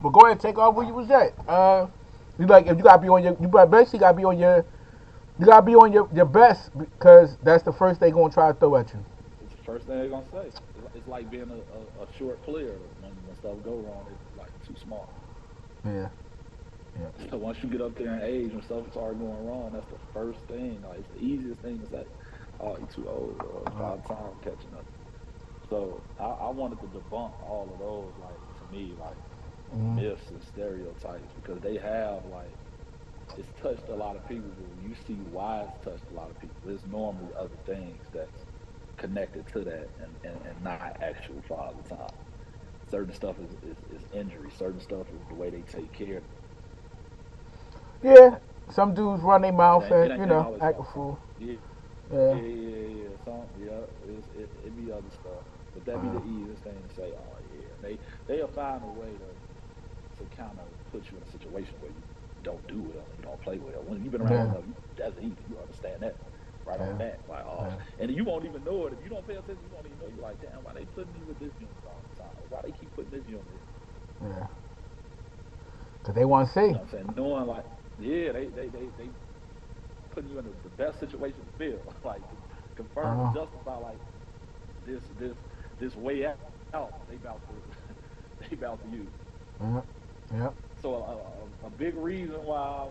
But go ahead, take off where you was at. You like if you gotta be on your, you basically gotta be on your, you gotta be on your best because that's the first they gonna try to throw at you. It's the first thing they're gonna say. It's like being a short player. When stuff go wrong, it's like too small. Yeah, yeah. So once you get up there in age and stuff starts going wrong, that's the first thing. Like it's the easiest thing to say. Oh, you too old, or it's about time catching up. So I wanted to debunk all of those, like to me, like Mm-hmm. myths and stereotypes because they have like it's touched a lot of people, but when you see why it's touched a lot of people, there's normally other things that's connected to that and not actual father time. Certain stuff is injury, certain stuff is the way they take care of Yeah, some dudes run their it. mouth Ain't it and ain't, it ain't act a always father fool. time. Yeah. Yeah. Some it be other stuff, but that be Uh, the easiest thing to say. Oh yeah, they'll find a way to kind of put you in a situation where you don't do well and you don't play well. When you've been around long yeah. enough, that's easy. You understand that right on Yeah. back. Like, oh, Yeah. and you won't even know it if you don't pay attention. You won't even know. You're like, damn, why they putting me with this unit all the time? Why they keep putting this unit here? Yeah. Cause they want to You see. know what I'm saying? Knowing like, yeah, they putting you in the best situation to feel, like to confirm and Uh, justify like this this this way out. They about to they about to use. yeah. Yeah. So a big reason why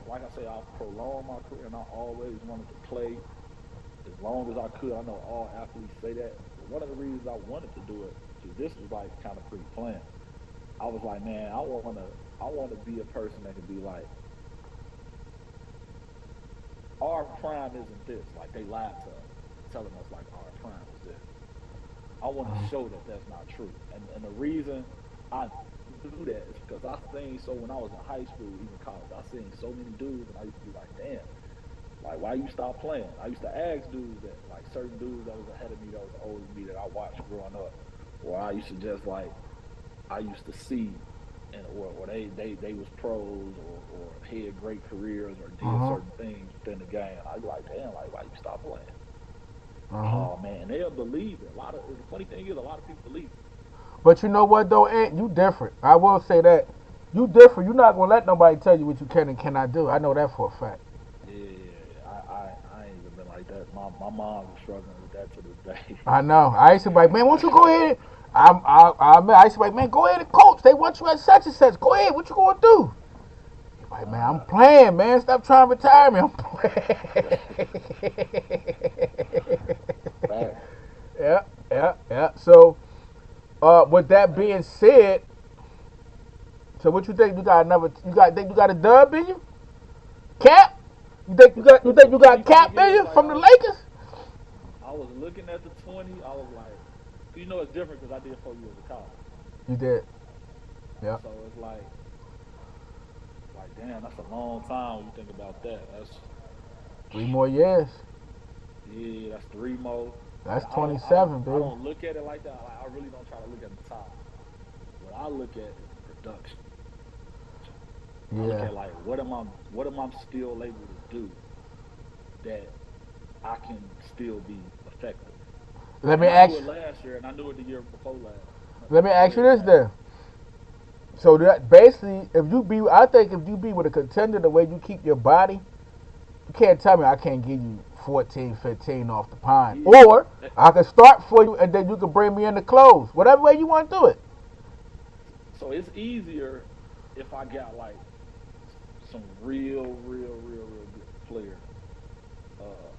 like I say, I've prolonged my career and I always wanted to play as long as I could. I know all athletes say that, but one of the reasons I wanted to do it, because this was like kind of pre-planned. I was like, man, I want to be a person that can be like, our prime isn't this. Like they lied to us, telling us like our prime is this. I want to show that that's not true. And the reason I do that is because I seen so when I was in high school, even college, I seen so many dudes, and I used to be like, damn, like why you stop playing? I used to ask dudes that like certain dudes that was ahead of me, that was older than me, that I watched growing up, or I used to just like I used to see. And, or they was pros or had great careers or Uh did huh. certain things within the game. I'd be like, damn, like why you stop playing? Uh huh. Oh man, they'll believe it. A lot of the funny thing is, a lot of people believe it. But you know what though, Ant? You different. I will say that. You different. You're not gonna let nobody tell you what you can and cannot do. I know that for a fact. Yeah, I ain't even been like that. My mom's is struggling with that to this day. I know. I used to be like, man, won't you go ahead? I used to be like, man, go ahead and coach. They want you at such and such. Go ahead. What you gonna do? He's like, man, I'm uh, playing, man. Stop trying to retire me. I'm playing. fact. Yeah, yeah, yeah. So, with that being said, so what you think? You got another? You got? Think you got a dub in you? Cap? You think you got? You think The you funny got thing Cap in is, you like from the Lakers? I was looking at the 20. I was like, you know, it's different because I did 4 years of college. You did. Yeah. So it's like damn, that's a long time when you think about that. That's 3 more years. yeah, that's three more. That's And 27, I baby. don't look at it like that. Like I really don't try to look at the time. What I look at is the production. I look at Yeah. like what am I still able to do that I can still be effective. Let me And I knew ask. it last year, and I knew it the year before last. Let me Go ask you ahead, this Pat. then. So that basically, if you be, I think if you be with a contender, the way you keep your body, you can't tell me I can't give you 14, 15 off the pine, Yeah. or I can start for you and then you can bring me in the close, whatever way you want to do it. So it's easier if I got like some real good players uh,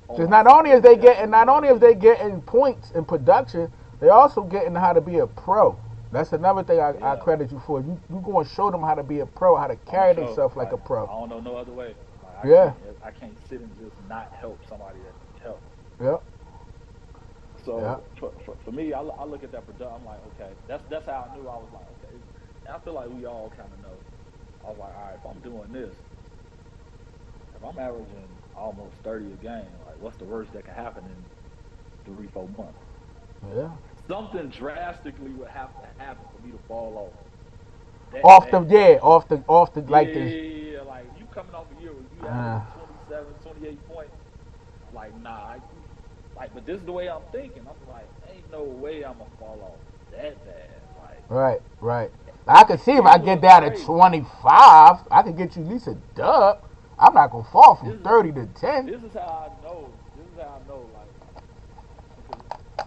on Because my side. It's not definitely only if they easier. getting points in production, they also getting how to be a pro. That's another thing I Yeah, credit you for. You going to show them how to be a pro, how to I'm a carry show. themselves like a Like pro. I don't know no other way. Like Yeah, I can't sit and just not help somebody that need help. yeah, yeah. So for me, I look at that production. I'm like, okay, that's how I knew. I was like, okay, and I feel like we all kind of know. I was like, all right, if I'm doing this, if I'm averaging almost 30 a game, like what's the worst that can happen in 3 4 months? Yeah. Something drastically would have to happen for me to fall off that Off the bad. yeah, off the like this. Yeah, like you coming off a year where you Uh, averaging 27, 28 points. Like, nah, like, but this is the way I'm thinking. I'm like, ain't no way I'm gonna fall off that bad. Like, Right. I could see if I It get was down to crazy. 25, I could get you at least a dub. I'm not gonna fall from This is 30 to 10. this is how I know. This is how I know. Like because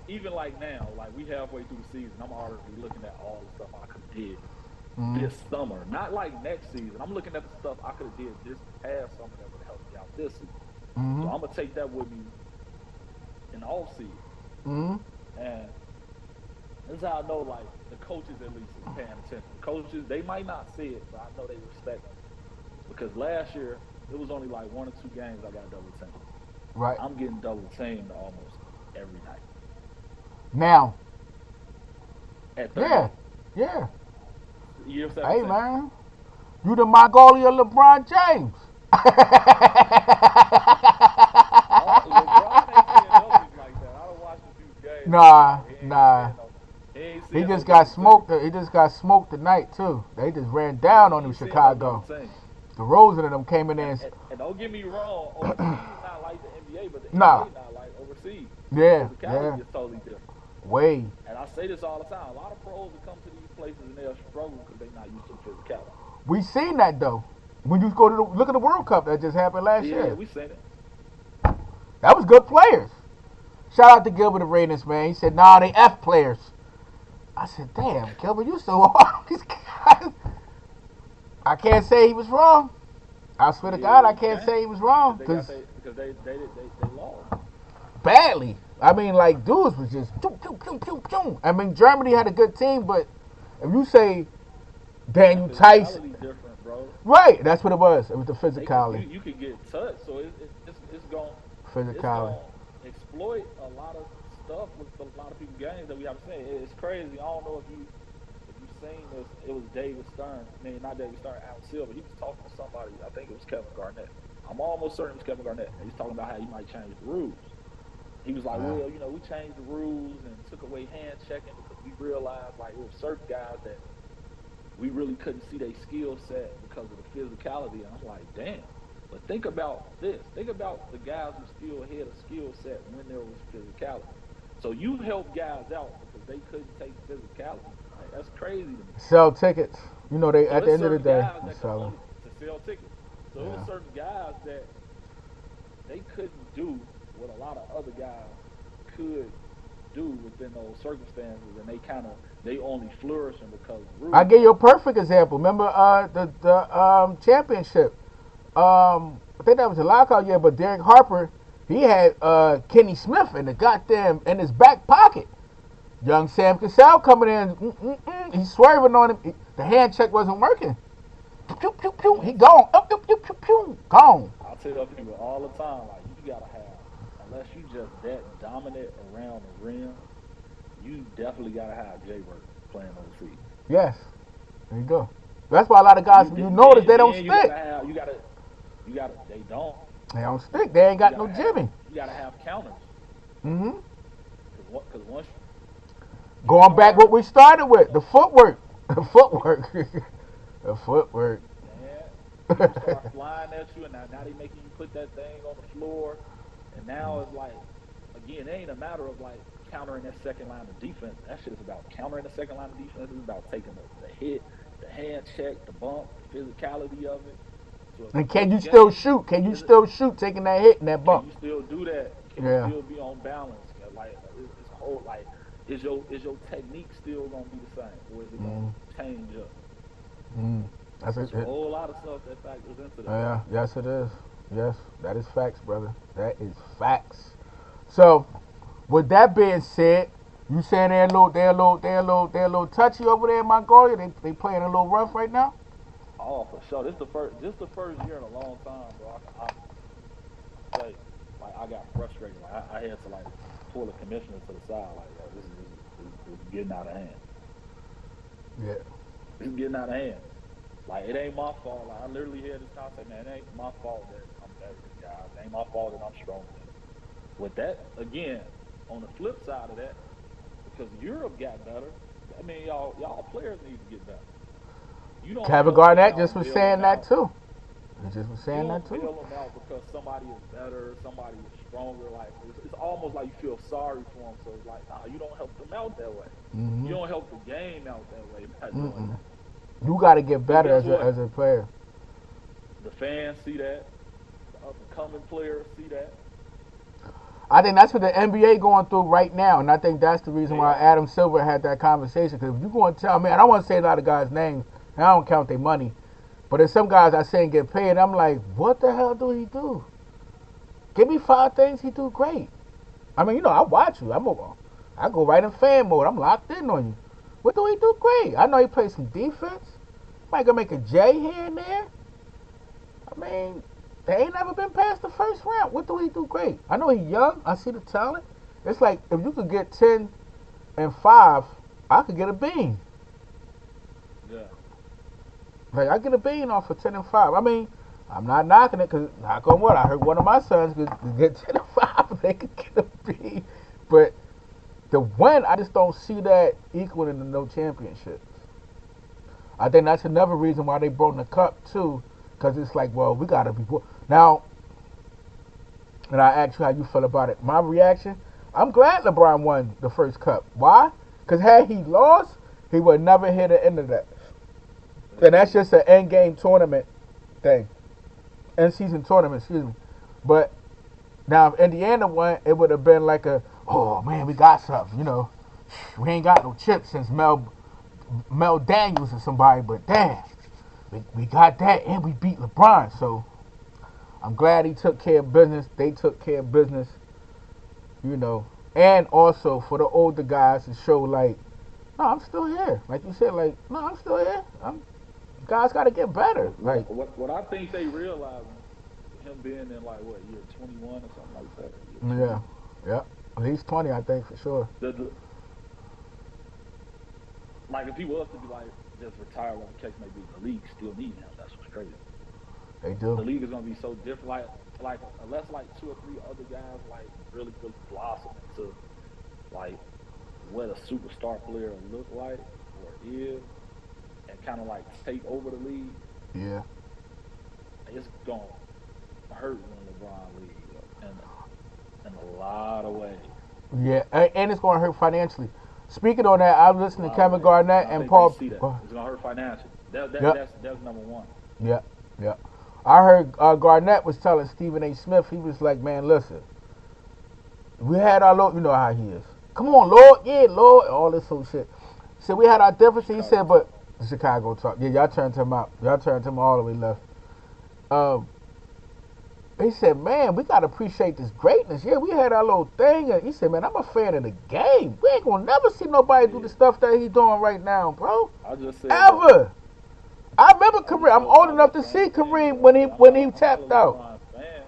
even like now, like we halfway through the season, I'm already looking at all the stuff I could have did Mm, this summer. Not like next season. I'm looking at the stuff I could have did this past summer that would have helped me out this season. So mm, I'm gonna take that with me in the off season. mm. And this is how I know like the coaches at least is paying attention. The coaches, they might not see it, but I know they respect me. Because last year it was only like one or two games I got double teamed. Right. I'm getting double teamed almost every night Now, at yeah, 38. yeah. Year Hey 17. man, you the Mongolia LeBron James. All LeBron ain't seeing numbers like that. I don't watch the dude games, but he Nah, like nah. he ain't He seeing no just got double team. smoked. He just got smoked tonight too. They just ran down He on him. ain't seeing no double Chicago. team. The Rose and them came in there. And don't get me wrong, overseas not like the NBA, but the Nah. NBA not like overseas. The Yeah, yeah. physicality is totally different. Way. And I say this all the time. A lot of pros will come to these places and they'll struggle because they're not used to the physicality. We seen that though. When you go to look at the World Cup that just happened last Yeah, year. we seen it. That was good players. Shout out to Gilbert Arenas, man. He said, "Nah, they F players." I said, "Damn, Gilbert, you so hard." These guys. I can't say he was wrong. I swear to Yeah, God, I you can't can't say he was wrong because they lost. badly. I mean, like dudes was just pew, pew, pew, pew, pew. I mean, Germany had a good team, but if you say That Daniel Tice, physicality different, bro. right? That's what it was. It was the They could physicality, you could get touched, so it's physicality. going to exploit a lot of stuff with a lot of people games that we haven't seen. It's crazy. I don't know if you seen this. It was David Stern. I mean, not David Stern, Adam Silver. He was talking to somebody. I think it was Kevin Garnett. I'm almost certain it was Kevin Garnett. And he's talking about how he might change the rules. He was like, Yeah. well, we changed the rules and took away hand checking because we realized like it was certain guys that we really couldn't see their skill set because of the physicality. And I'm like, damn. But think about this. Think about the guys who still had a skill set when there was physicality. So you help guys out because they couldn't take physicality. Like that's crazy to me. Sell tickets. You know, they So at the it's end of the certain day, guys they that could sell them. only to sell tickets. So it was Yeah. certain guys that they couldn't do what a lot of other guys could do within those circumstances, and they only flourishing because of the I rules. give you a perfect example. Remember the championship? I think that was a lockout year, but Derek Harper, he had Kenny Smith in the goddamn in his back pocket. Young Sam Cassell coming in, he's swerving on him. The hand check wasn't working. Pew, pew, pew, he Yeah. gone. Pew, pew, pew, pew, gone. I tell people all the time, like you gotta have, unless you just that dominant around the rim, you definitely gotta have Jay Burke playing overseas. Yes, there you go. That's why a lot of guys, You you notice they don't then you stick. gotta have you gotta they don't. They don't stick. They ain't You got gotta no have Jimmy. you gotta have counters Mm-hmm. because once you Going back guard, what we started with, the footwork. The footwork. The footwork. man, people start flying at you, and now they making you put that thing on the floor, and now it's like again, it ain't a matter of like countering that second line of defense. That shit is about countering the second line of defense. It's about taking the hit, the hand check, the bump, the physicality of it. So if the And can you first still game shoot? Can you is still shoot taking that hit and that can bump? you still do that? Can you Yeah. still be on balance? Like it's a whole like is your technique still gonna be the same, or is it gonna Mm, change up? that's It's a it. whole lot of stuff that factors into that. Yeah. Yes, it is. Yes, that is facts, brother. That is facts. So, with that being said, you saying they're a little touchy over there in Mongolia? They playing a little rough right now. Oh, for sure. This the first year in a long time, bro. I can honestly say, like, I got frustrated. Like, I had to like pull the commissioner to the side. Like, yo, this is getting out of hand. Yeah. It's getting out of hand. Like, it ain't my fault. Like, I literally had this concept, man. It ain't my fault that I'm better than guys. It ain't my fault that I'm stronger than them. With that, again, on the flip side of that, because Europe got better, I mean, y'all players need to get better. You don't Kevin help them Garnett out just and was bail them saying that out. too. He just was You saying that don't too. bail them out because somebody is better, somebody is stronger. Like it's almost like you feel sorry for them. So it's like, nah, you don't help them out that way. You Mm-hmm. don't help the game out that way by doing Mm-mm. that. You got to get Because better guess as what? a player. The fans see that. The up and coming players see that. I think that's what the NBA going through right now, and I think that's the reason They why are. Adam Silver had that conversation. Because if you going to tell me, I don't want to say a lot of guys' names, and I don't count their money, but there's some guys I say get paid. I'm like, what the hell do he do? Give me 5 things he do great. I mean, I watch you. I go right in fan mode. I'm locked in on you. What do he do great? I know he plays some defense. Might go make a J here and there. I mean, they ain't never been past the first round. What do he do great? I know he's young. I see the talent. It's like if you could get 10 and 5, I could get a bean. Yeah. Like I get a bean off of 10 and 5. I mean, I'm not knocking it because knock on wood, I heard one of my sons could get 10 and 5. They could get a bean, but the win, I just don't see that equaling to no championships. I think that's another reason why they brought in the cup too, because it's like, well, we gotta be now. And I asked you how you feel about it. My reaction, I'm glad LeBron won the first cup. Why? Because had he lost, he would never hit the end of that. And that's just an end game tournament thing, end season tournament, excuse me. But now if Indiana won, it would have been like oh man, we got something. We ain't got no chips since Mel Daniels or somebody, but damn, we got that and we beat LeBron. So I'm glad he took care of business. They took care of business, you know. And also for the older guys to show like, no, I'm still here. Like you said, like, no, I'm still here. Guys got to get better. Like, What I think they realizing with him being in like what year 21 or something like that, year yeah, 20. yeah, at least 20, I think for sure. The like if he was to be like just retire, whatever the case may be, the league still need him. That's what's crazy. They do. The league is gonna be so different. Like unless like two or three other guys like really blossom into like what a superstar player look like or is, and kind of like take over the league, Yeah, it's gonna hurt when LeBron leaves in a lot of ways. yeah, and it's going to hurt financially. Speaking on that, I was A listening to lot of Kevin ways, Garnett and I and think they Paul. see that it's gonna hurt financially. Yep, That's number one. yep, yep. I heard Garnett was telling Stephen A. Smith, he was like, man, listen, we had our Lord, you know how he is. Come on, Lord, yeah, Lord, all this whole shit. So we had our differences. He Chicago said, but talk. Chicago talk. Yeah, y'all turned him out. Y'all turned him all the way left. Um, he said, man, we gotta appreciate this greatness. Yeah, we had our little thing. And he said, man, I'm a fan of the game. We ain't gonna never see nobody do the Yeah, stuff that he doing right now, bro. I just said that. Ever. I remember I Kareem. just I'm told old y'all enough that to see same thing, Kareem bro. when he See, when he I'm not a tapped out. LeBron fan.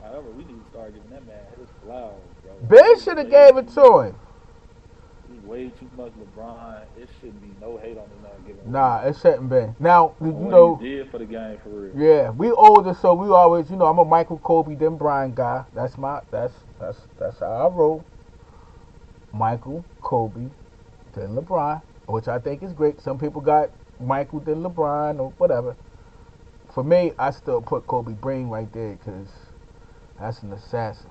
However, we need to start giving that man his flowers, bro. Like Ben should have gave it to him. it's way too much LeBron. It shouldn't be no hate on this man giving what he Nah, it do shouldn't be. Now, on what he did for the game for real. yeah, we older, so we always, I'm a Michael Kobe then Brian guy. That's how I roll. Michael, Kobe, then LeBron, which I think is great. Some people got Michael then LeBron or whatever. For me, I still put Kobe Bryant right there because that's an assassin.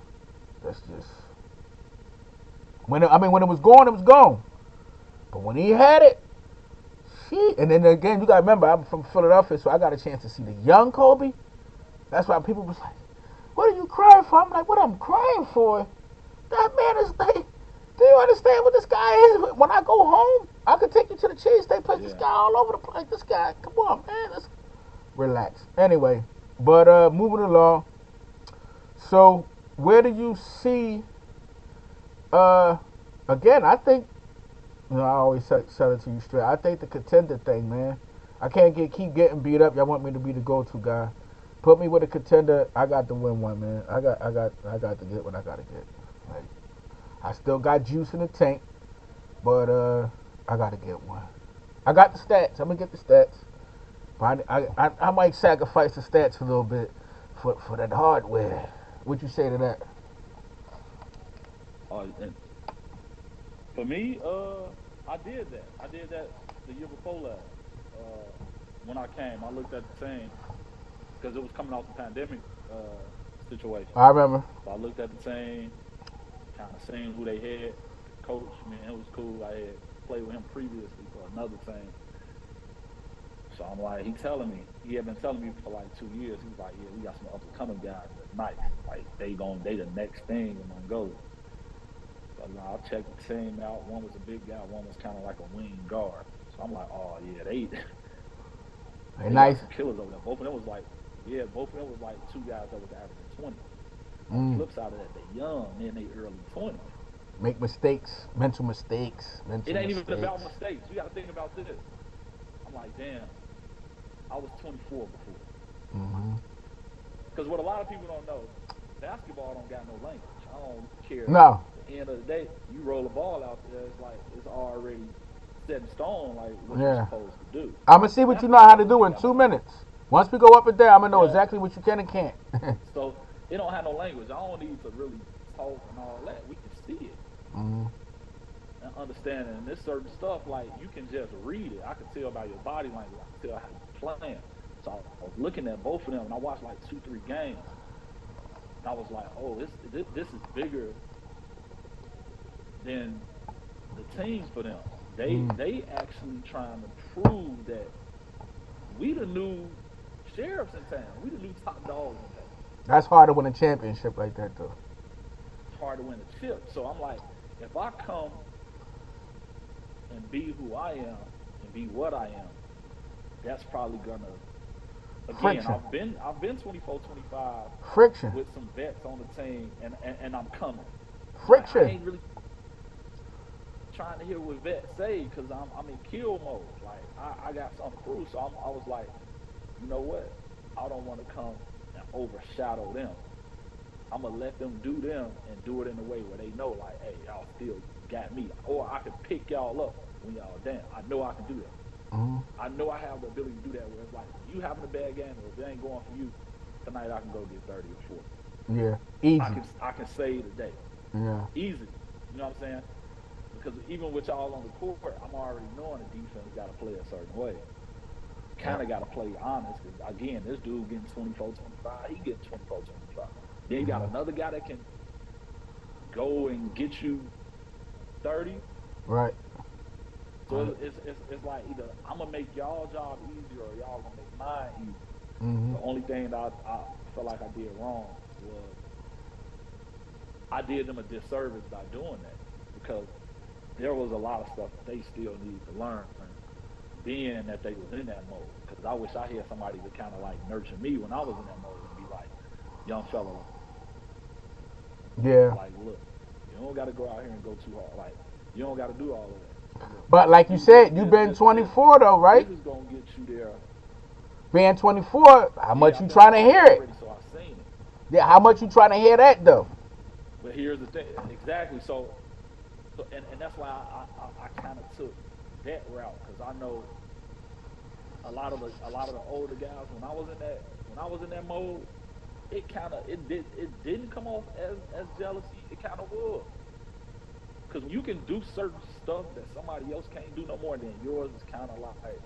That's just when it was gone, it was gone. But when he had it, shit. And then again, you got to remember, I'm from Philadelphia, so I got a chance to see the young Kobe. That's why people was like, "What are you crying for?" I'm like, "What I'm crying for? That man is like, do you understand what this guy is? When I go home, I could take you to the cheesesteak place. This Yeah. guy all over the place. This guy, come on, man, let's relax." Anyway, but moving along. So, where do you see? Uh, again, I think I always sell it to you straight. I think the contender thing, man. I can't keep getting beat up. Y'all want me to be the go-to guy. Put me with a contender. I got to win one, man. I got to get what I got to get. Like, I still got juice in the tank, but I got to get one. I got the stats. I'm gonna get the stats. But I might sacrifice the stats a little bit for that hardware. What you say to that? And for me, I did that. I did that the year before last. When I came, I looked at the team because it was coming off the pandemic situation. I remember. So I looked at the team, kind of seen who they had. The coach, man, it was cool. I had played with him previously for another team. So I'm like, he had been telling me for like 2 years. He was like, yeah, we got some up and coming guys that's nice. Like they the next thing in Mongolia. So I checked the team out. One was a big guy, one was kind of like a wing guard. So I'm like, oh yeah, Hey, they got nice. some killers over there. Both of them was like, yeah, both of them was like two guys that was averaging 20. On the Mm. flip side of that, they young, they in their early 20s. Make mistakes, mental mistakes, It mental ain't even mistakes. about mistakes. You got to think about this. I'm like, damn, I was 24 before. Mm-hmm. Because what a lot of people don't know, basketball don't got no language. I don't care. No. At the end of the day, you roll a ball out there, it's like it's already set in stone, like what you're Yeah. supposed to do. I'm gonna see what you know how Basketball to really do ain't in got no 2 minutes. language. Once we go up and down, I'm gonna know Yeah. exactly what you can and can't. So it don't have no language. I don't need to really talk and all that. We can see it Mm-hmm. and understand it. And there's certain stuff like you can just read it. I can tell by your body language. I can tell how you playing. So I was looking at both of them, and I watched like 2, 3 games, and I was like, oh, this is bigger than the team for them. Mm. They actually trying to prove that we the new sheriffs in town. We the new top dogs in town. That's hard to win a championship like that, though. It's hard to win a chip. So I'm like, if I come and be who I am and be what I am, that's probably gonna again, Friction. I've been 24, 25 Friction. with some vets on the team and I'm coming. Like I Friction. ain't really trying to hear what vets say because I'm in kill mode. Like I got something to prove. So I was like, you know what? I don't want to come and overshadow them. I'm gonna let them do them and do it in a way where they know, like, hey, y'all still got me, or I can pick y'all up when y'all down. I know I can do that. Mm-hmm. I know I have the ability to do that. Where it's like when you having a bad game, or if it ain't going for you tonight, I can go get 30 or 40. Yeah. Easy. I can save the day, Yeah. easy. You know what I'm saying? Because even with y'all on the court, I'm already knowing the defense got to play a certain way. Yeah. Kind of got to play honest because again, this dude getting 24, 25, he getting 24, 25. Then you got Mm-hmm. another guy that can go and get you 30. Right. So Right. it's like either I'm gonna make y'all job easier or y'all gonna make mine easier. Mm-hmm. The only thing that I felt like I did wrong was I did them a disservice by doing that because there was a lot of stuff that they still needed to learn, being that they was in that mode. Because I wish I had somebody to kind of like nurture me when I was in that mode and be like, young fella, Yeah. like, look, you don't got to go out here and go too hard. Like, you don't got to do all of that. Look, But like you said, you've been 24 though, right? this is gonna get you there. Being 24, how Yeah, much I've you been trying to hear 24 it? already, so I've seen it. Yeah. How much you trying to hear that though? But here's the thing, exactly. And that's why I kind of took that route because I know a lot of the older guys when I was in that mode, it didn't come off as jealousy. It kind of was because when you can do certain stuff that somebody else can't do no more, than yours is kind of like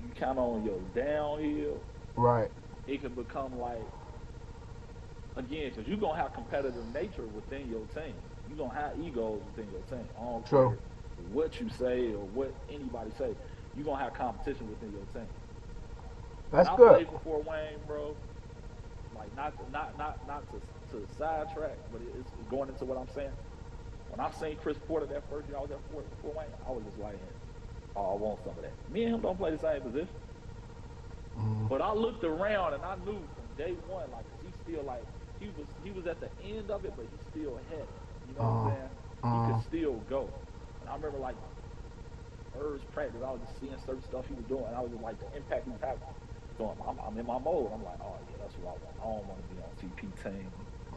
you kind of on your downhill. Right. It can become like again, because you're gonna have competitive nature within your team. You're gonna have egos within your team. I don't True. care what you say or what anybody say. You're gonna have competition within your team. When That's I good. played for Fort Wayne, bro, like not to sidetrack, but it's going into what I'm saying. When I seen Chris Porter that first year I was at Fort Wayne, I was just like, oh, I want some of that. Me and him don't play the same position. Mm. But I looked around and I knew from day one, like, cause he still like he was at the end of it, but he still had it. You know what I'm Uh, saying? He could uh, still go. And I remember like first practice, I was just seeing certain stuff he was doing. And I was just like the impact he was having. So I'm in my mode. I'm like, oh yeah, that's what I want. I don't want to be on CP team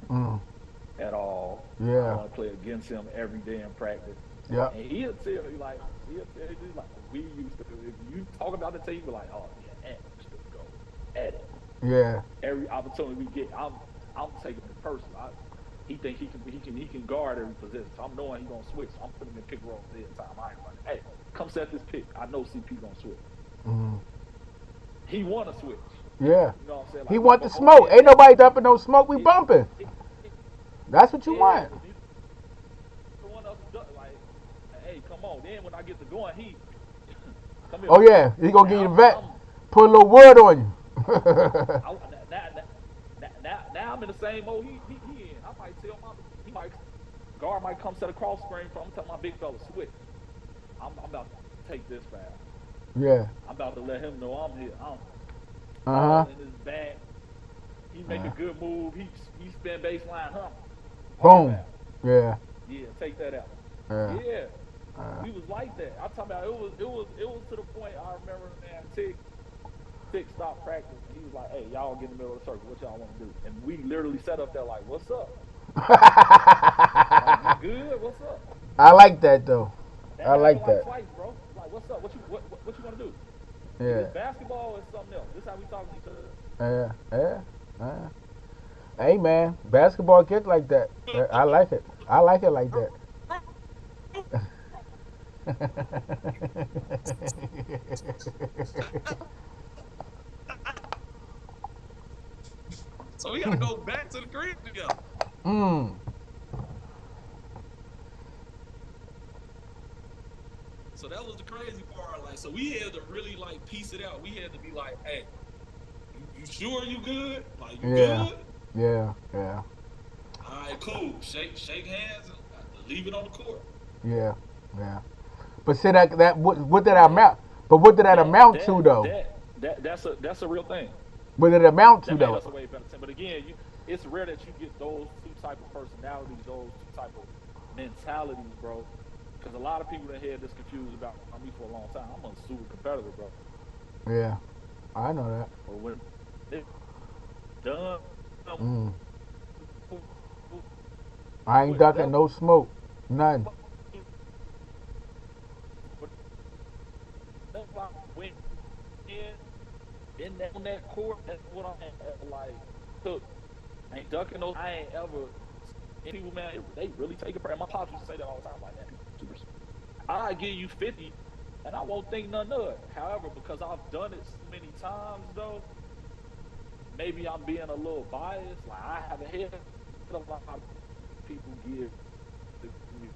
mm. at all. I Yeah. want to play against him every day in practice. Yep. And he'll tell you like we used to. If you talk about the team, be like, oh yeah, Ant used to go at it. Yeah. Every opportunity we get, I'm taking it personal. He think he can guard every possession. So I'm knowing he gonna switch. So I'm putting him in pick rolls every time. I ain't running. Hey, come set this pick. I know CP gonna switch. Mm. He wanna switch. Yeah. You know what I'm saying? He Like we want the both smoke. in Ain't that. nobody dumping no smoke. We It, bumping. it, it, That's what you yeah, want. but neither one of us do, like, hey, come on. Then when I get to going, he come here. Oh yeah, he gonna give you Now the vet. I'm Put a little wood on you. I, now I'm in the same mode he in. I might tell my he might guard might come set a cross screen for. I'm telling my big fella switch. I'm about to take this foul. Yeah. I'm about to let him know I'm here. I'm Uh huh. all in his back. He make a Yeah. good move. He spin baseline. Hard Boom. foul. Yeah. Yeah, take that out. Yeah. Yeah, Uh, we was like that. I'm talking about it was to the point I remember, man. Tick stopped practice and he was like, "Hey, y'all get in the middle of the circle. What y'all want to do?" And we literally sat up there like, "What's up? Like, you good? What's up?" I like that though. That I happened like like that. twice, bro. Like, what's up? What you want to do? Is this Yeah. basketball or is something else? This how we talking to each other. Yeah. Yeah. Yeah. Hey man, basketball gets like that. I like it. I like it like that. So we gotta go back to the crib together. mm. So that was the crazy part. Like, so we had to really like piece it out. We had to be like, hey, you sure you good? Like, you Yeah. good? Yeah. Yeah. All right, cool. Shake hands and leave it on the court. Yeah. Yeah. But see that what did that Man, amount? But what did that that amount to that though? that that's a real thing. What did it amount to That made though? us a way better team. But again, it's rare that you get those two type of personalities, those two type of mentalities, bro. Because a lot of people that had this confused about me for a long time. I'm a super competitor, bro. Yeah. I know that. But when it's done Mm. I ain't ducking whatever no smoke. None. I went in that on that court, that's what I'm like. Look, I ain't ducking those. I ain't ever. People, man, they really take it. And my pops used to say that all the time. Like, man, people super. I give you 50, and I won't think none of it. However, because I've done it so many times, though, maybe I'm being a little biased. Like I haven't had a lot of people give me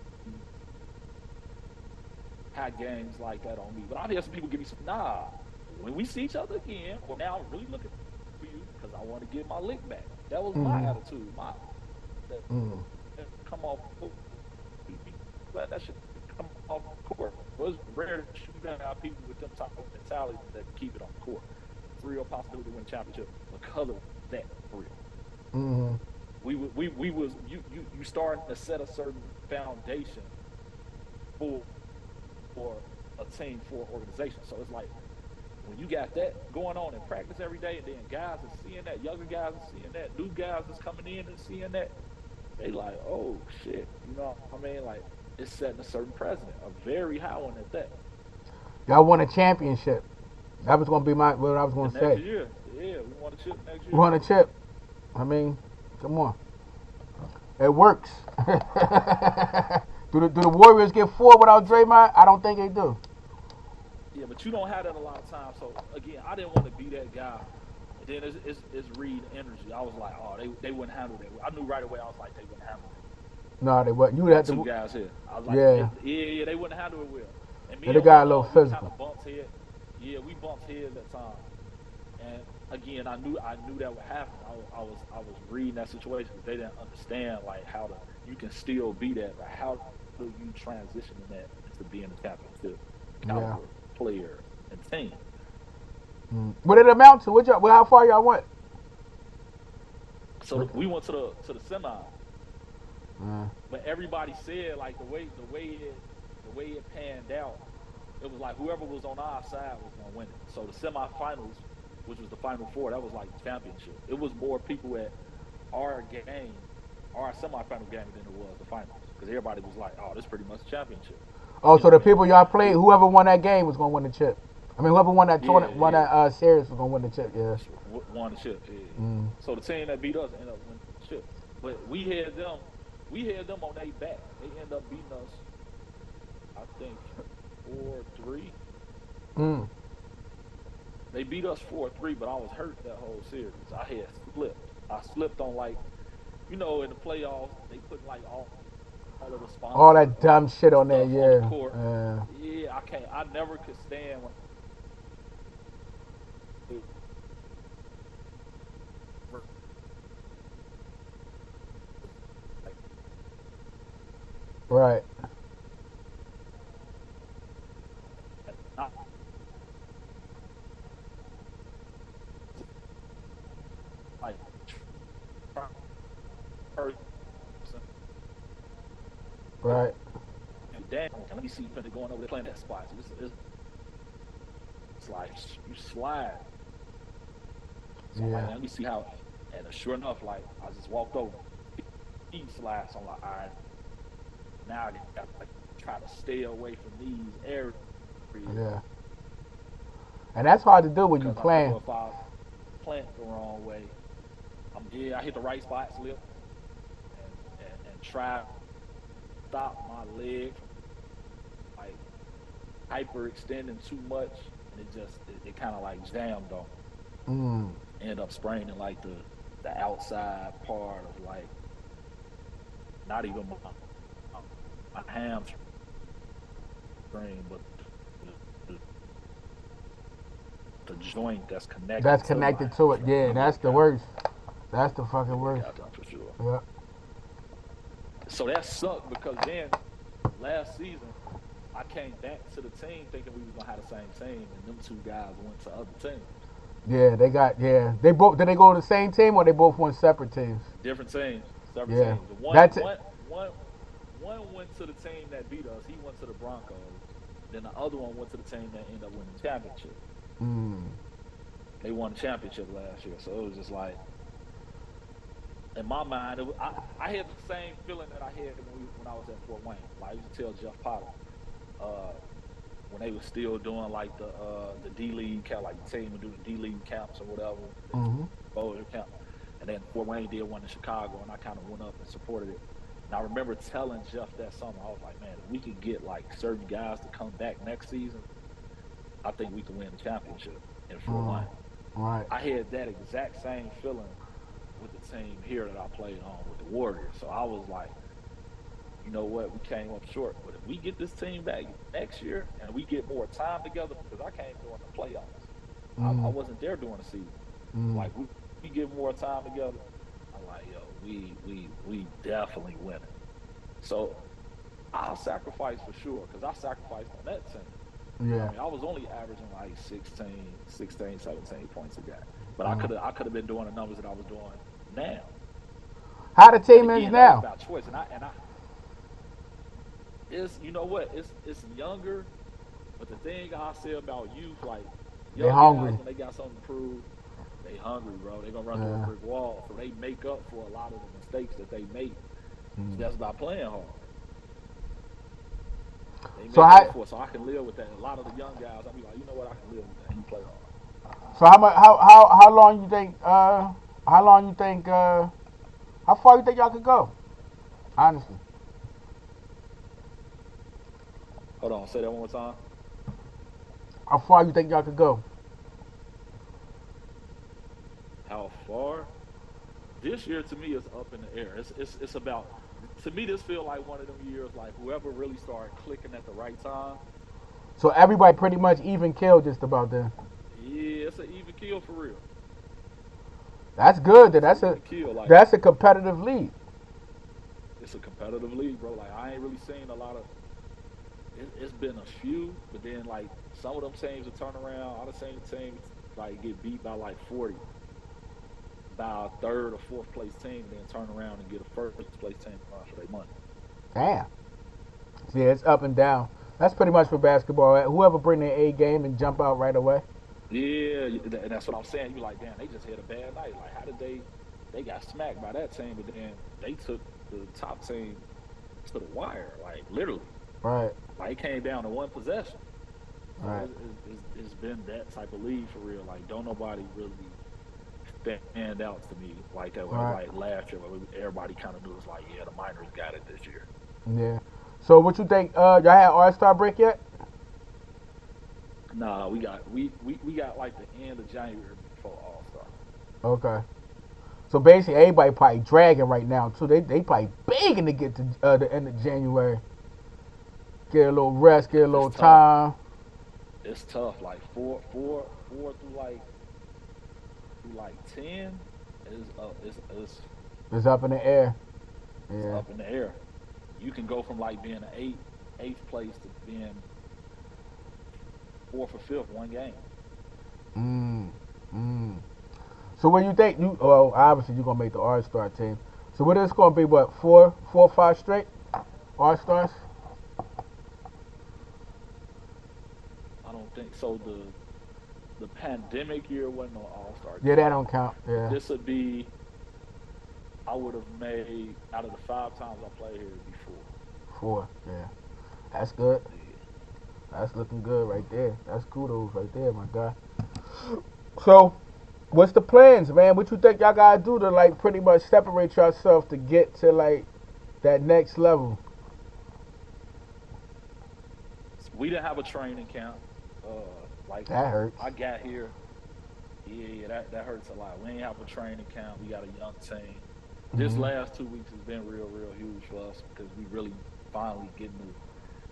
hot games like that on me. But I've had some people give me some. Nah, when we see each other again, or now I'm really looking for you because I want to get my lick back. That was my Mm. attitude. My that Mm. come off. Let that shit come off court. It was rare that you got people with them type of mentalities that can keep it on the court. It's a real possibility to win a championship because of that. For real, Mm. we was you starting to set a certain foundation for a team for an organization. So it's like when you got that going on in practice every day, and then guys are seeing that, younger guys are seeing that, new guys is coming in and seeing that, they like, oh shit, you know what I mean? Like it's setting a certain precedent, a very high one at that. Y'all won a championship. That was gonna be what I was The gonna next say. year, yeah, we won a chip next We year. won a chip. I mean, come on. It works. Do the Warriors get four without Draymond? I don't think they do. Yeah, but you don't have that a lot of times. So again, I didn't want to be that guy. And then it's read energy. I was like, oh, they wouldn't handle that. I knew right away. I was like, they wouldn't handle that. No, they wouldn't. You would My have two to. guys here. I was like, Yeah. yeah, they wouldn't handle it well. And me Yeah, they and got a little 1 we kind physical. of bumped head. Yeah, we bumped heads at times. And again, I knew that would happen. I was reading that situation because they didn't understand like how to you can still be that, but how do you transition in that into being a championship Yeah. caliber player and team? Mm. What did it amount to? How far y'all went? So What? we went to the semi, Uh, but everybody said like the way it panned out, it was like whoever was on our side was gonna win it. So the semifinals, which was the final four, that was like the championship. It was more people at our game, our semifinal game than it was the finals. Because everybody was like, oh, this pretty much a championship. oh, You know so what the I mean? people y'all played, whoever won that game was gonna win the chip. I mean, whoever won that Yeah, tournament, won yeah. that series was gonna win the chip. Yeah. Won the chip. Yeah, yeah. Mm. So the team that beat us ended up winning the chip. But we had them on their back. They end up beating us, I think, 4-3. Mm. They beat us 4-3, but I was hurt that whole series. I had slipped. I slipped on like in the playoffs they put like all of the All sponsor that dumb shit on there, stuff on the yeah. court. Yeah, I can't. I never could stand when Right, I, like person. right. Damn, let me see you finna going over there playing that spot. So it's like you slide. So I'm like, Yeah, let me see how. And sure enough, like I just walked over. He slides. So I'm like, all right, now I got to try to stay away from these areas yeah. And that's hard to do when you because I know playing. if I plant the wrong way, I hit the right spot, slip, and try to stop my leg from like hyperextending too much, and it kind of like jammed on. Mm, End up spraining like the outside part of like not even my hamstring, but the, the joint that's that's connected to my connected to it. hamstring. Yeah, Yeah, that's it the got worst. That's the fucking yeah, it worst. got done for sure. Yeah. So that sucked because then last season I came back to the team thinking we was gonna have the same team, and them two guys went to other teams, Yeah, they got They both did they go to the same team or they both went separate teams? different teams, separate Yeah, teams. that's it. One went to the team that beat us. He went to the Broncos. Then the other one went to the team that ended up winning the championship. Mm, They won the championship last year, so it was just like in my mind, I had the same feeling that I had when I was at Fort Wayne. Like I used to tell Jeff Potter uh, when they was still doing like the D League camp, like the team would do the D League camps or whatever, the mm-hmm. exposure camp, and then Fort Wayne did one in Chicago, and I kind of went up and supported it. And I remember telling Jeff that summer, I was like, man, if we could get like certain guys to come back next season, I think we could win the championship in Fort Mm, Wayne. right. I had that exact same feeling with the team here that I played on with the Warriors. So I was like, you know what, we came up short. But if we get this team back next year and we get more time together, because I came during the playoffs, I Mm, wasn't there during the season. mm. Like we get more time together, I'm like, yo, we definitely winning. So I'll sacrifice for sure because I sacrificed on that team. You know what Yeah. I mean? I was only averaging like 16, 17 points a game. But Mm. I could have been doing the numbers that I was doing now. How the And team is again, that was now? about choice. And I it's you know what? It's younger, but the thing I say about youth, like They young guys hungry. when they got something to prove, they hungry, bro. They gonna run through a Yeah. brick wall. So they make up for a lot of the mistakes that they make Mm. just by playing hard. They So make up how for it. So I can live with that. A lot of the young guys, I'll be like, you know what, I can live with that. He play hard. so how much how long you think how long you think how far you think y'all could go? Honestly. Hold on, say that one more time. How far you think y'all could go? How far? This year to me is up in the air. It's about to me this feel like one of them years like whoever really started clicking at the right time. So everybody pretty much even killed just about there. Yeah, it's an even kill for real. That's good. It's an even kill. Like That's a competitive league. it's a competitive league, bro. Like I ain't really seen a lot of. It's been a few, but then like some of them teams will turn around. All the same teams like get beat by like 40 by a third or fourth place team, and then turn around and get a first place team to run for their money. Damn. Yeah, it's up and down. That's pretty much for basketball. Whoever bring their A game and jump out right away. Yeah, and that's what I'm saying. You like, damn, they just had a bad night. Like, how did they got smacked by that team, but then they took the top team to the wire, like literally. Right. Like it came down to one possession. So Right. it's been that type of league for real. Like, don't nobody really stand out to me like that. Where Right. like last year, where everybody kind of knew it's like, yeah, the miners got it this year. Yeah. So what you think? Y'all had All Star break yet? Nah, we got like the end of January before All Star. Okay. So basically, everybody probably dragging right now too. They probably begging to get to the end of January. Get a little rest, get a It's little tough. time. It's tough. Like four through like 10 It's up in the air. is Yeah. up in the air. You can go from like being an eighth place to being fourth or fifth one game. Mm. Mm. So what do you think? You well, obviously you're gonna make the All Star team. So what is gonna be? What 4 or 5 straight All Stars? I don't think so. The pandemic year wasn't no All Star Yeah, game, that don't count. but Yeah, this would be. I would have made out of the 5 times I played here, it'd be four. 4. Yeah, that's good. Yeah. That's looking good right there. That's kudos right there, my guy. So what's the plans, man? What you think y'all gotta do to like pretty much separate yourself to get to like that next level? We didn't have a training camp. Like That hurts. I got here. Yeah, that hurts a lot. We ain't have a training camp. We got a young team. This Mhm. last 2 weeks has been real huge for us because we really finally getting the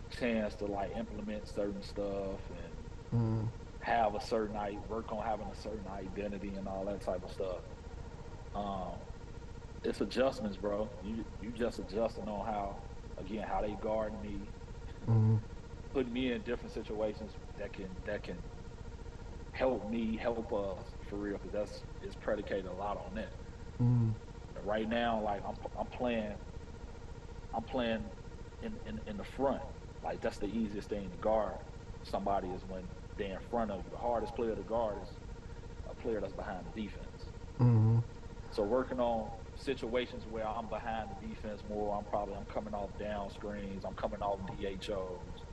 chance to like implement certain stuff and Mhm. have a certain work on having a certain identity and all that type of stuff. Um, it's adjustments, bro. You just adjusting on how they guard me, Mhm. put me in different situations that can help me help us for real because that's it's predicated a lot on that. Mhm. Right now, like I'm playing in the front. Like that's the easiest thing to guard somebody is when they're in front of you. The hardest player to guard is a player that's behind the defense. Mhm. So working on situations where I'm behind the defense more, I'm coming off down screens, I'm coming off DHOs,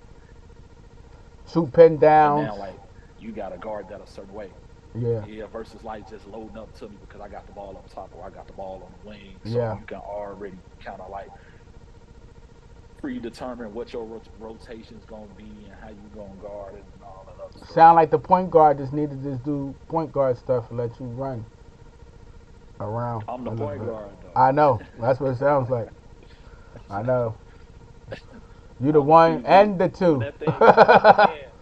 Shoot pin and downs. now like you got to guard that a certain way. Yeah. Yeah, versus like just loading up to me because I got the ball up top or I got the ball on the wing, so Yeah. you can already kind of like predetermine what your rotation is gonna be and how you gonna guard it and all that other stuff. Sound like the point guard just needed to just do point guard stuff and let you run around I'm a the little point bit. guard though. I know. That's what it sounds like. I know. You the I'm the one PZ. and the When two. that thing come out my hands,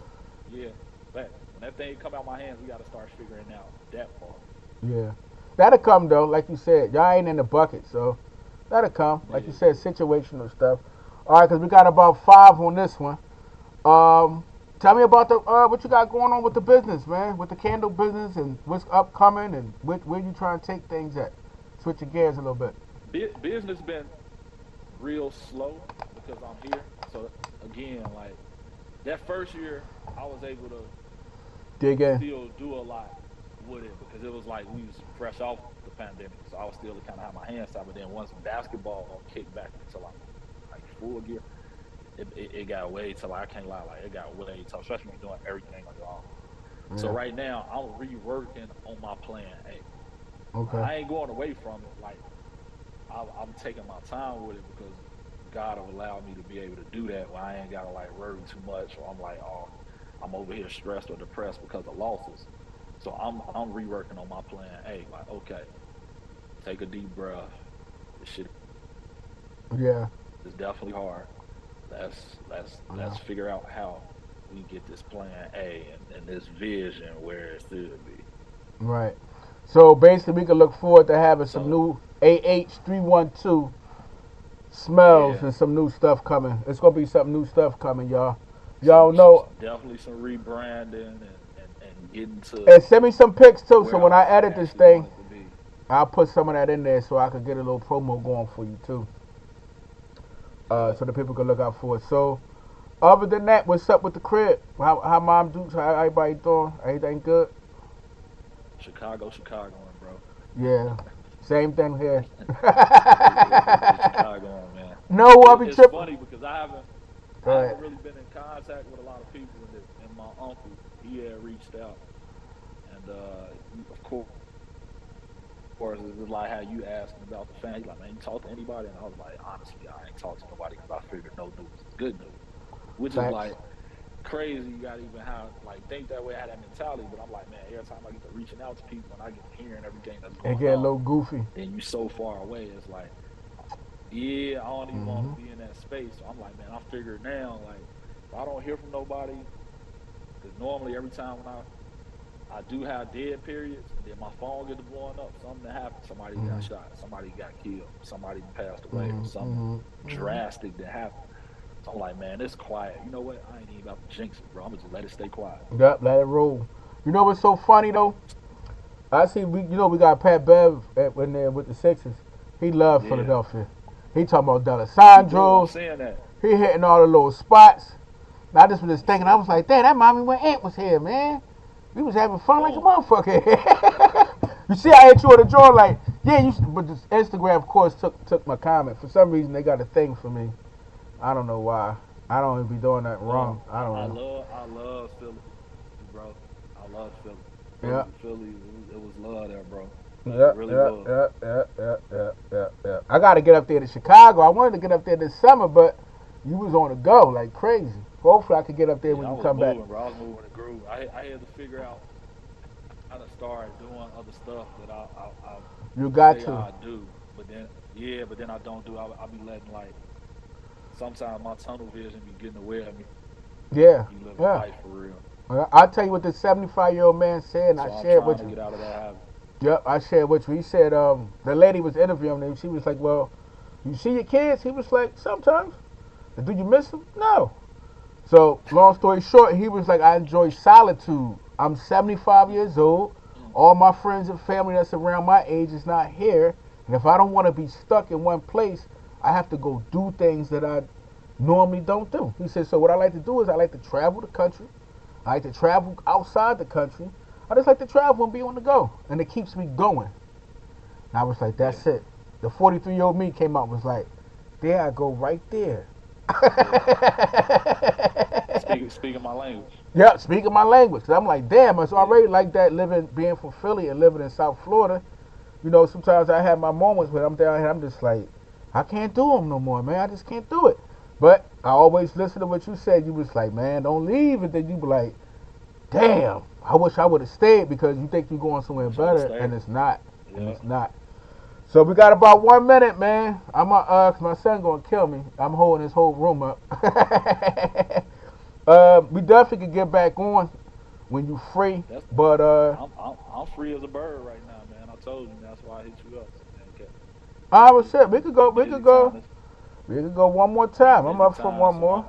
yeah, facts. When that thing come out my hands, we got to start figuring out that part. Yeah. That'll come though, like you said. Y'all ain't in the bucket, so that'll come. Like you Yeah. said, situational stuff. All right, because we got about 5 on this one. Um, Tell me about the what you got going on with the business, man. With the candle business and what's upcoming and where you trying to take things at. Switching gears a little bit. Business been real slow because I'm here. So again, like that first year, I was able to Dig in. still do a lot with it because it was like we was fresh off the pandemic, so I was still kind of have my hands tied. But then once basketball kicked back into like full gear, it got way tough. Like, I can't lie, like it got way tough, especially when you're doing everything on your own. So Yeah. right now, I'm reworking on my plan A. Like, Okay. I ain't going away from it. Like I'm taking my time with it because God have allowed me to be able to do that where I ain't gotta like worry too much or I'm like, oh, I'm over here stressed or depressed because of losses. So I'm reworking on my plan A. Like, okay, take a deep breath. This shit Yeah. is definitely hard. Let's Uh, figure out how we get this plan A and this vision where it should be. right. So basically, we can look forward to having some So new AH312 smells yeah, and some new stuff coming. It's gonna be some new stuff coming, y'all. Y'all know. definitely some rebranding and getting to And send me some pics too. So where when I I edit this actually want thing, it to be. I'll put some of that in there so I could get a little promo going for you too. Yep. So the people can look out for it. So other than that, what's up with the crib? How mom do? How everybody doing? Everything good? Chicagoing, bro. Yeah. Same thing here. It's Chicagoing, man. No, I'll It, be it's tripping. funny because Go I ahead. haven't really been in contact with a lot of people, and my uncle he had reached out, and of course it's just like how you asking about the family. He's like, man, you talk to anybody? And I was like, honestly, I ain't talked to nobody because I figured no news is good news, which is Facts. like crazy. You gotta even have like think that way, have that mentality. But I'm like, man, every time I get to reaching out to people and I get to hearing everything that's It going get a on, little goofy. then you so far away. It's like, yeah, I don't even want Mm-hmm. to be in that space. So I'm like, man, I figured now, like, if I don't hear from nobody, because normally every time when I do have dead periods, then my phone get to blowing up. Something happened. Somebody got Mm-hmm. shot. Somebody got killed. Somebody passed away, or something Mm-hmm. Mm-hmm. drastic that happened. So I'm like, man, it's quiet. You know what? I ain't even about to jinx it, bro. I'm gonna just let it stay quiet. Yep, let it roll. You know what's so funny though? I see we got Pat Bev in there with the Sixers. He loved Yeah, Philadelphia. He talking about he do. I'm D'Alessandro's. saying that. He hitting all the little spots. And I just was just That's thinking, I it. was like, damn, that mommy when Ant was here, man. We was having fun like a Boom. motherfucker. You see, I hit you on the jaw like, yeah, but this Instagram, of course, took my comment. For some reason, they got a thing for me. I don't know why. I don't even be doing that Boom. wrong. I don't know. I love Philly, bro. I love Philly. Yeah. Philly. It was love there, bro. It Yeah, really yeah, was. yeah, yeah, yeah, yeah, yeah, yeah. I got to get up there to Chicago. I wanted to get up there this summer, but you was on the go like crazy. Hopefully, I could get up there Yeah, when I you was come back. moving, bro. I was moving the groove. I had to figure out how to start doing other stuff that I You got say to. I do, but then yeah, but then I don't do. I be letting like sometimes my tunnel vision be getting away of me. Yeah, Be living yeah. life for real. I'll tell you what this 75-year-old man said, and I So I'm shared trying with to you. get out of that habit. Yep, I shared with you. He said the lady was interviewing him. She was like, well, you see your kids? He was like, sometimes. Do you miss them? No. So, long story short, he was like, I enjoy solitude. I'm 75 Mm, years old. mm, All my friends and family that's around my age is not here. And if I don't want to be stuck in one place, I have to go do things that I normally don't do. He said, so what I like to do is I like to travel the country. I like to travel outside the country. I just like to travel and be on the go. And it keeps me going. And I was like, yeah, that's it. The 43-year-old me came out and was like, there I go right there. yeah. Speaking my language. Yeah, speaking my language. 'Cause I'm like, damn, it's Yeah, already like that living, being from Philly and living in South Florida. You know, sometimes I have my moments where I'm down here, I'm just like, I can't do them no more, man. I just can't do it. But I always listen to what you said. You was like, man, don't leave. And then you be like, damn, I wish I would have stayed because you think you're going somewhere wish I would have better, and stayed. it's not. And Yeah. it's not. So we got about 1 minute, man. Cause my son gonna kill me. I'm holding this whole room up. We definitely could get back on when you free. That's But I'm free as a bird right now, man. I told you that's why I hit you up. So man, I was it's shit. been We a could go. We busy could time. go. It's We could go one more been a time. I'm busy up for time, one so more. I'm